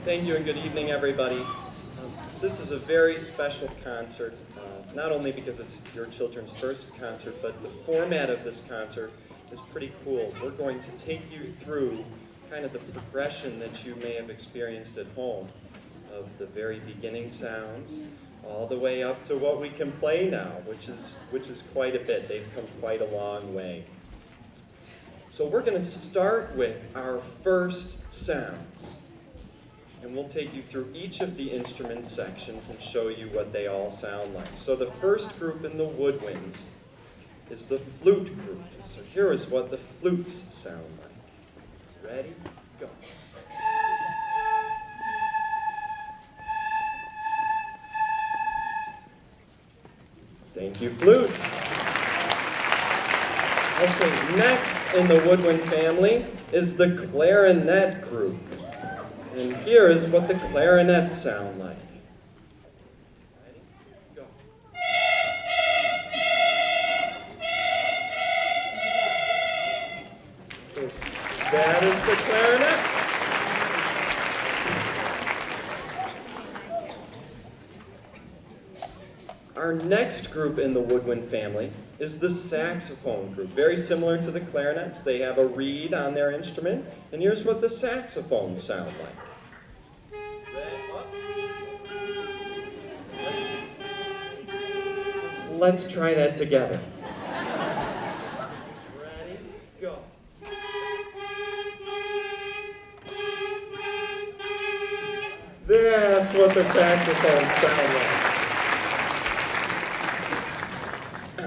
Thank you and good evening, everybody. This is a very special concert, not only because it's your children's first concert, but the format of this concert is pretty cool. We're going to take you through kind of the progression that you may have experienced at home of the very beginning sounds all the way up to what we can play now, which is quite a bit. They've come quite a long way. So we're going to start with our first sounds. And we'll take you through each of the instrument sections and show you what they all sound like. So the first group in the woodwinds is the flute group. So here is what the flutes sound like. Ready? Go. Thank you, flutes. Okay, next in the woodwind family is the clarinet group. And here is what the clarinets sound like. Ready? Go. Okay, that is the clarinets. Our next group in the woodwind family is the saxophone group. Very similar to the clarinets. They have a reed on their instrument, and here's what the saxophones sound like. Let's try that together. Ready? Go. That's what the saxophones sound like.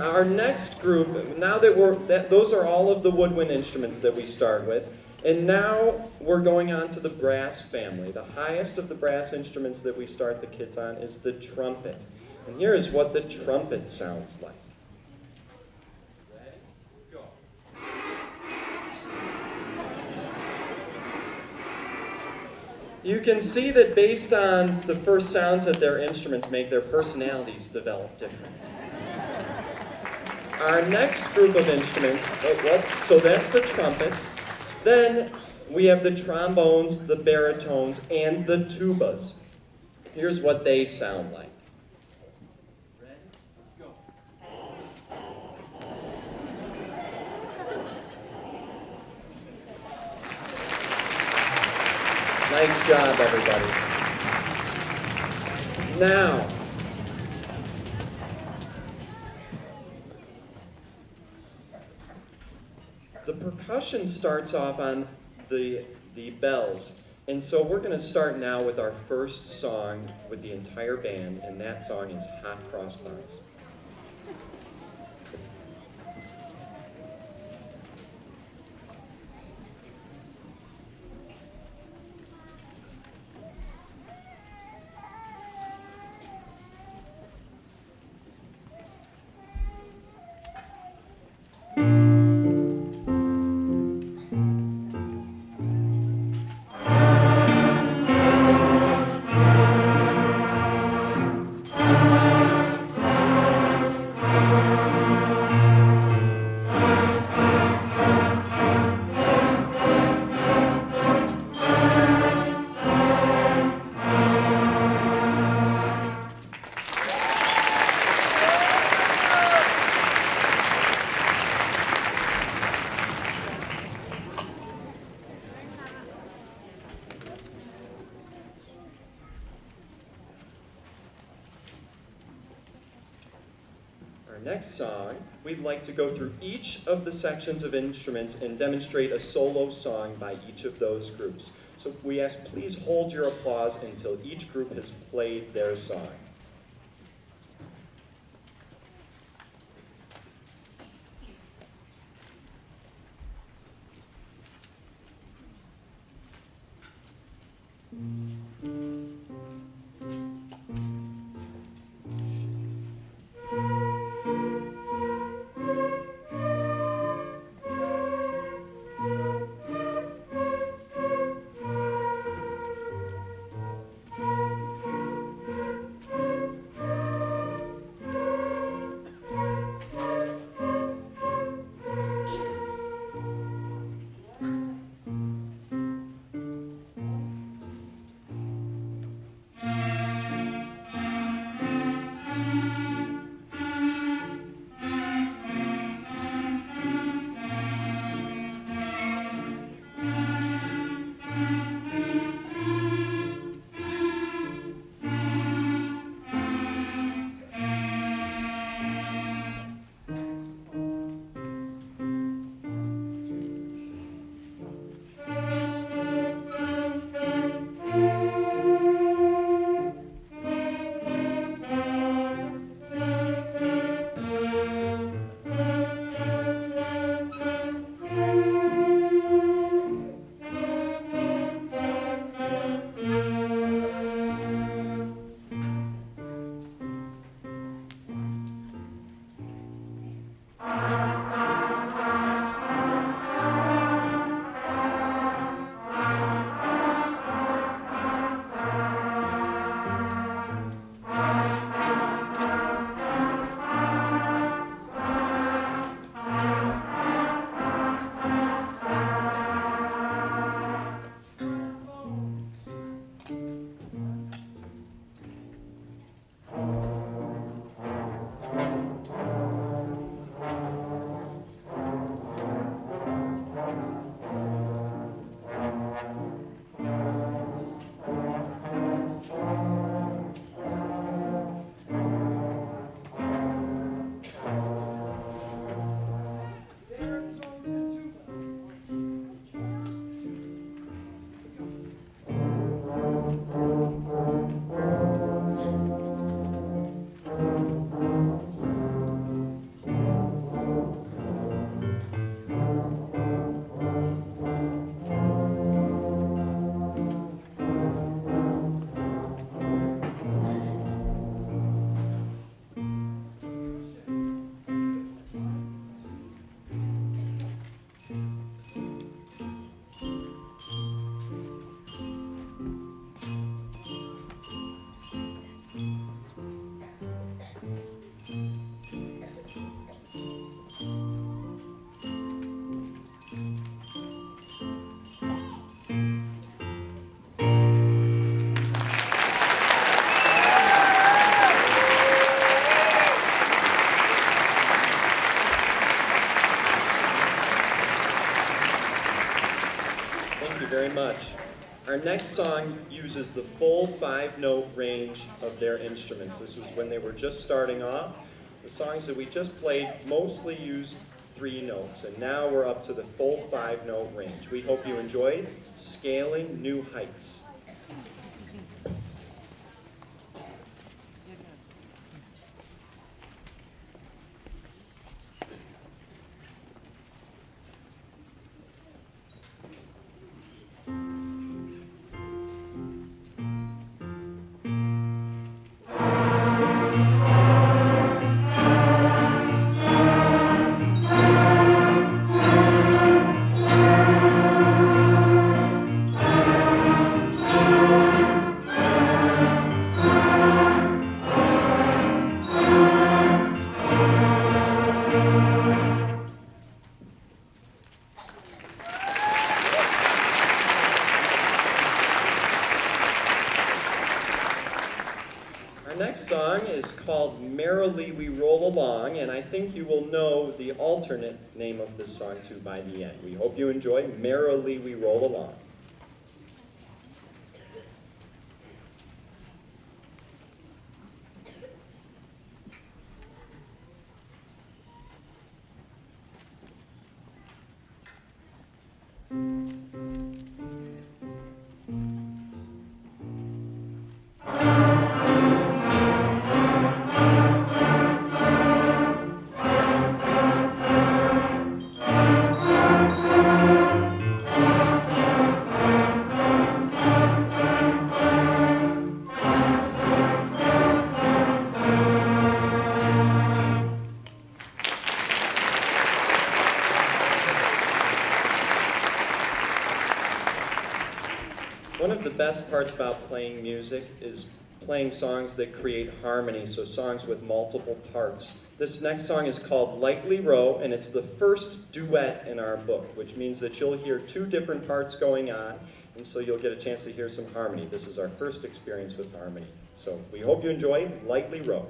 Our next group, now that those are all of the woodwind instruments that we start with, and now we're going on to the brass family. The highest of the brass instruments that we start the kids on is the trumpet. And here is what the trumpet sounds like. Ready? Go. You can see that based on the first sounds that their instruments make, their personalities develop different. Our next group of instruments, so that's the trumpets. Then we have the trombones, the baritones, and the tubas. Here's what they sound like. Nice job, everybody. Now, the percussion starts off on the bells. And so we're going to start now with our first song with the entire band, and that song is Hot Cross Buns. Next song, we'd like to go through each of the sections of instruments and demonstrate a solo song by each of those groups. So we ask, please hold your applause until each group has played their song. very much. Our next song uses the full 5-note range of their instruments. This was when they were just starting off. The songs that we just played mostly used 3 notes, and now we're up to the full 5-note range. We hope you enjoy Scaling New Heights. Song is called Merrily We Roll Along, and I think you will know the alternate name of this song too by the end. We hope you enjoy Merrily We Roll Along. One of the best parts about playing music is playing songs that create harmony, so songs with multiple parts. This next song is called Lightly Row, and it's the first duet in our book, which means that you'll hear 2 different parts going on, and so you'll get a chance to hear some harmony. This is our first experience with harmony. So we hope you enjoy Lightly Row.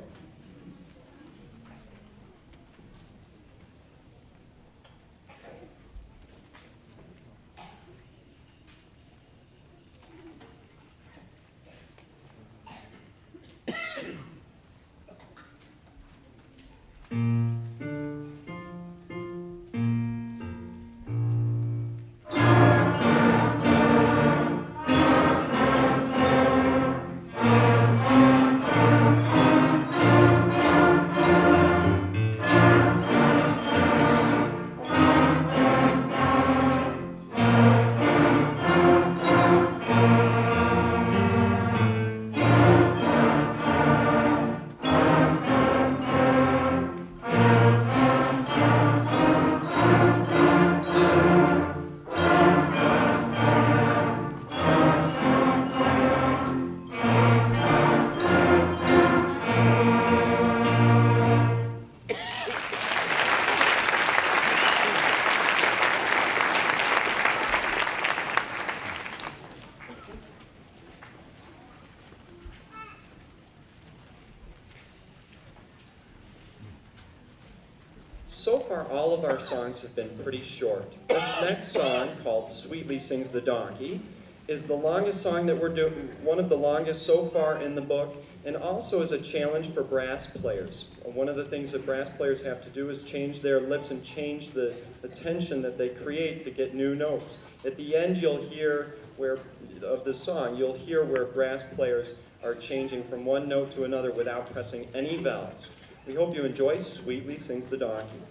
So far, all of our songs have been pretty short. This next song, called Sweetly Sings the Donkey, is the longest song that we're doing, one of the longest so far in the book, and also is a challenge for brass players. One of the things that brass players have to do is change their lips and change the tension that they create to get new notes. At the end, you'll hear of the song, you'll hear where brass players are changing from one note to another without pressing any valves. We hope you enjoy Sweetly Sings the Donkey.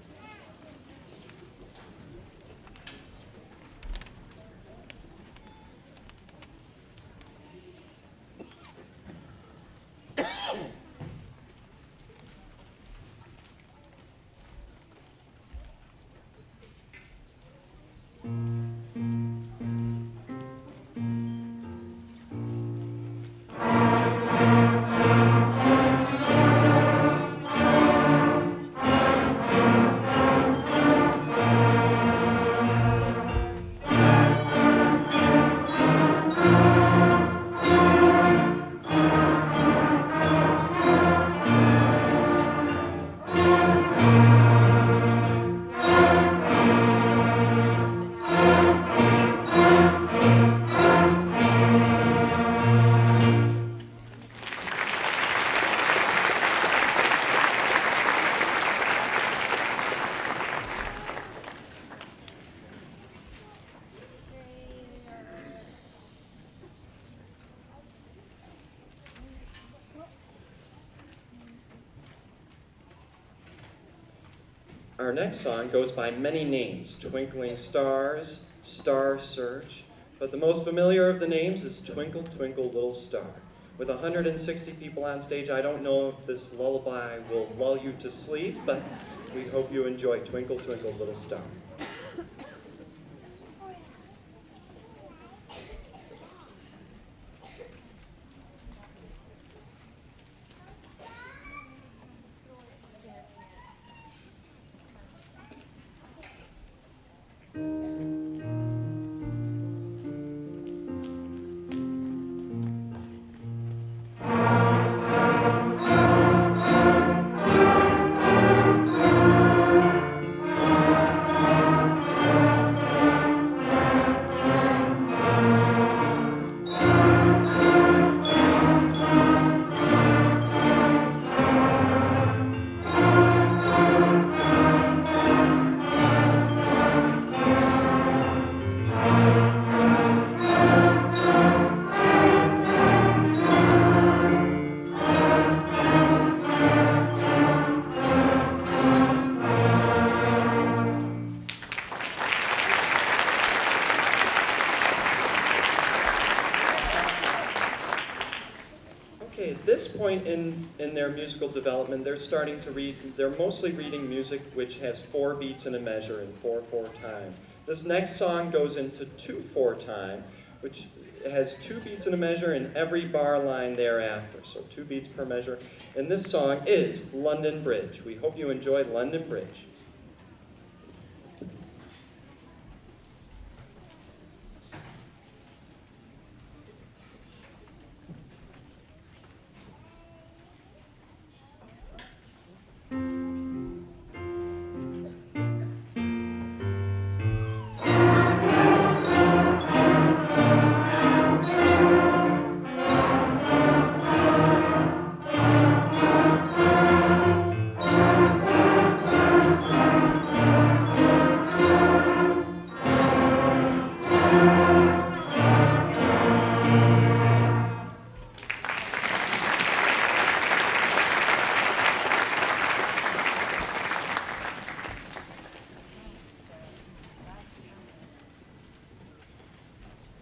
Our next song goes by many names: Twinkling Stars, Star Search, but the most familiar of the names is Twinkle, Twinkle, Little Star. With 160 people on stage, I don't know if this lullaby will lull you to sleep, but we hope you enjoy Twinkle, Twinkle, Little Star. Okay, at this point in their musical development, they're starting to read, they're mostly reading music which has 4 beats in a measure in 4/4 time. This next song goes into 2/4 time, which has 2 beats in a measure in every bar line thereafter, so 2 beats per measure. And this song is London Bridge. We hope you enjoy London Bridge.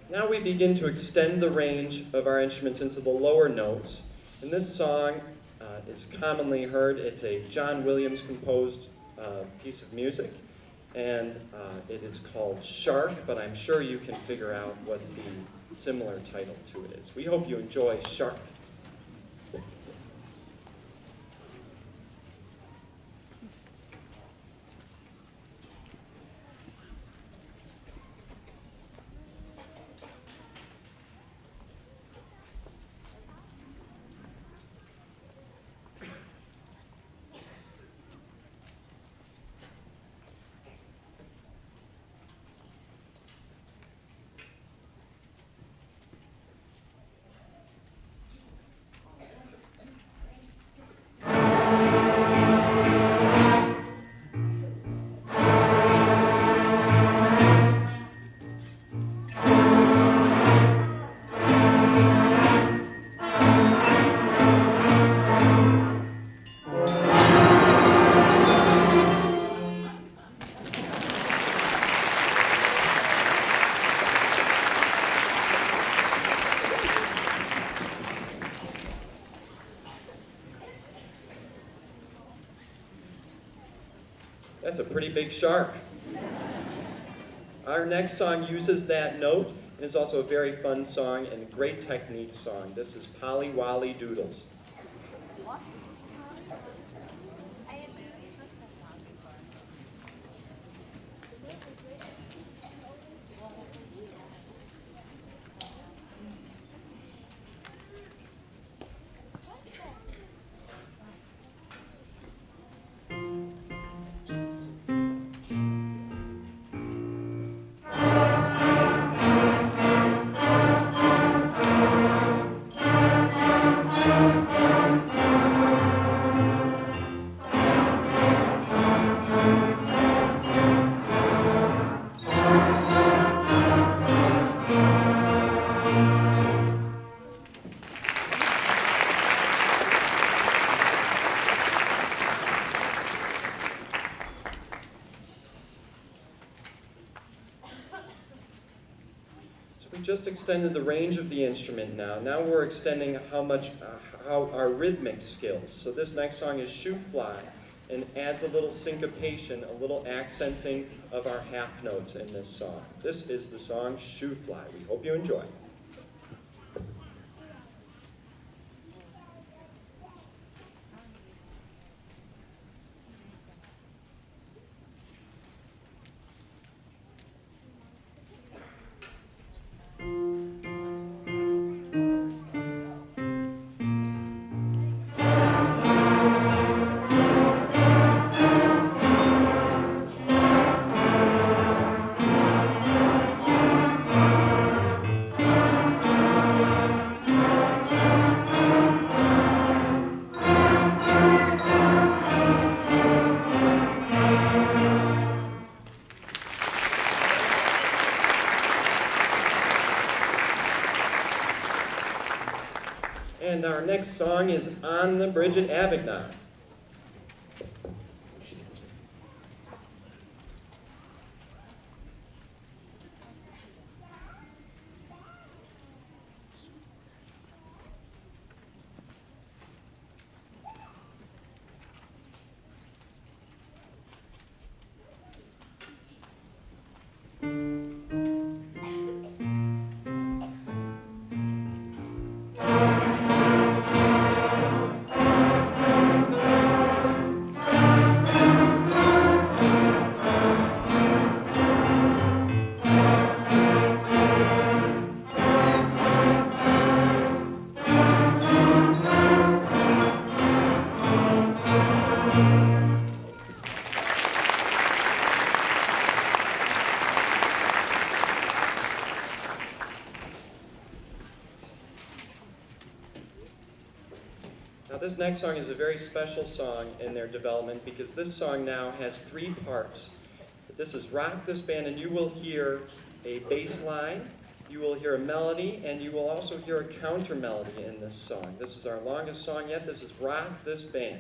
Now we begin to extend the range of our instruments into the lower notes. And this song is commonly heard. It's a John Williams composed piece of music. And it is called Shark, but I'm sure you can figure out what the similar title to it is. We hope you enjoy Shark. That's a pretty big shark. Our next song uses that note, and is also a very fun song and a great technique song. This is Polly Wolly Doodles. We just extended the range of the instrument now. Now we're extending how our rhythmic skills. So this next song is Shoe Fly and adds a little syncopation, a little accenting of our half notes in this song. This is the song Shoe Fly. We hope you enjoy. And our next song is On the Bridge at Avignon. Now this next song is a very special song in their development because this song now has 3 parts. This is Rock This Band, and you will hear a bass line, you will hear a melody, and you will also hear a counter melody in this song. This is our longest song yet. This is Rock This Band.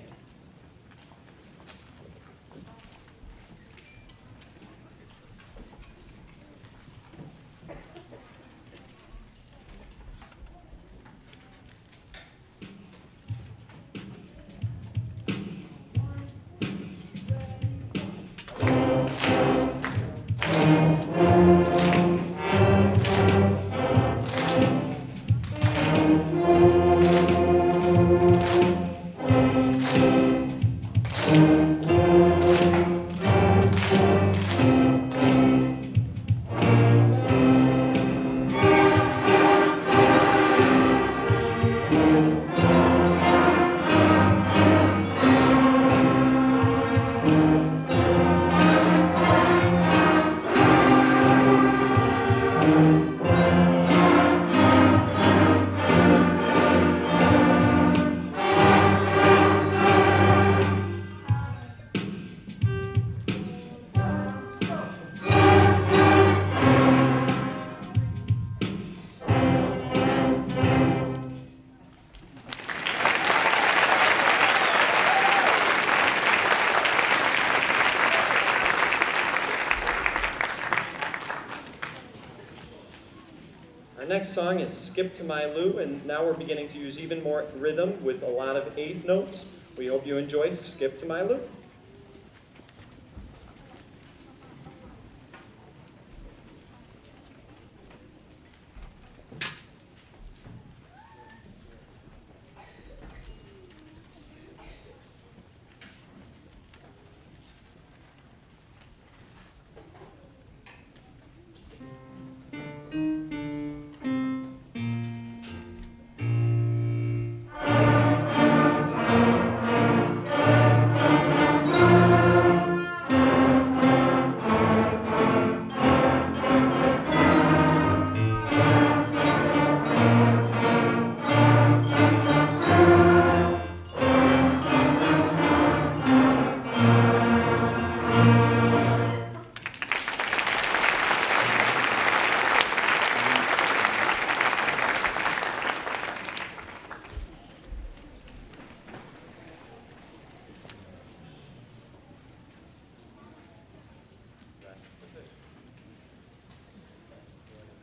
Our next song is Skip to My Lou, and now we're beginning to use even more rhythm with a lot of 8th notes. We hope you enjoy Skip to My Lou.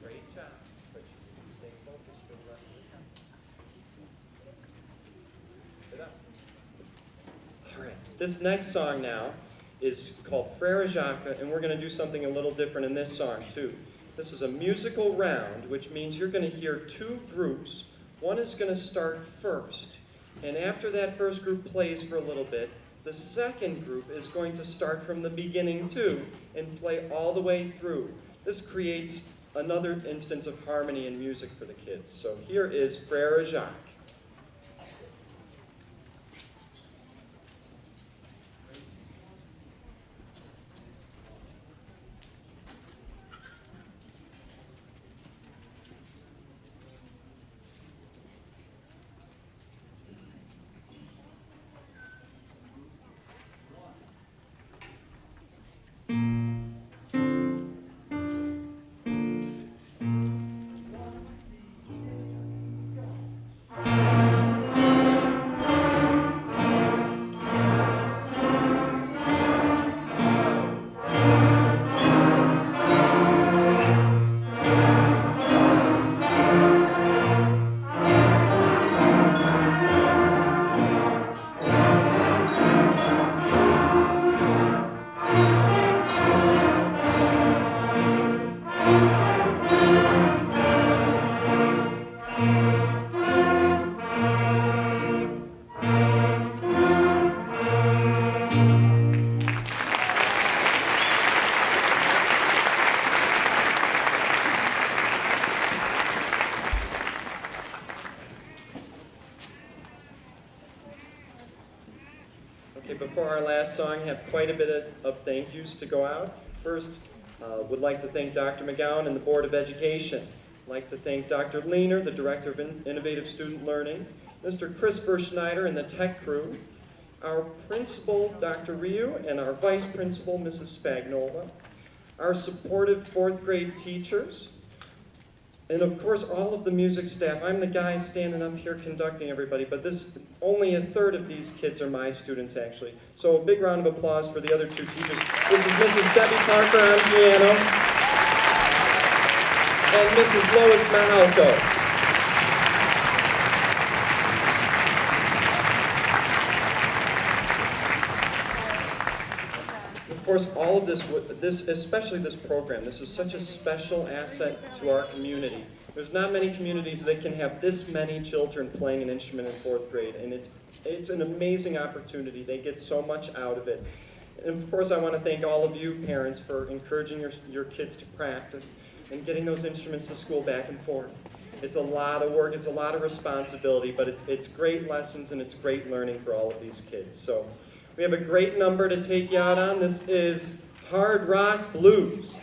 Great job. This next song now is called FRES, and we're going to do something a little different in this song too. This is a musical round, which means you're going to hear two groups. One is going to start first, and after that first group plays for a little bit, the second group is going to start from the beginning too and play all the way through. This creates another instance of harmony in music for the kids. So here is Frère Jacques. Okay, before our last song, I have quite a bit of thank yous to go out. First, would like to thank Dr. McGowan and the Board of Education. I'd like to thank Dr. Lehner, the Director of Innovative Student Learning, Mr. Christopher Schneider and the tech crew, our principal, Dr. Ryu, and our vice principal, Mrs. Spagnola, our supportive fourth grade teachers, and of course all of the music staff. I'm the guy standing up here conducting everybody, but only a third of these kids are my students actually. So a big round of applause for the other two teachers. This is Mrs. Debbie Parker on piano and Mrs. Lois Mahalko. Of course, all of this, especially this program, this is such a special asset to our community. There's not many communities that can have this many children playing an instrument in fourth grade, and it's an amazing opportunity. They get so much out of it. And of course, I want to thank all of you parents for encouraging your kids to practice and getting those instruments to school back and forth. It's a lot of work, it's a lot of responsibility, but it's great lessons and it's great learning for all of these kids. So we have a great number to take you out on. This is Hard Rock Blues.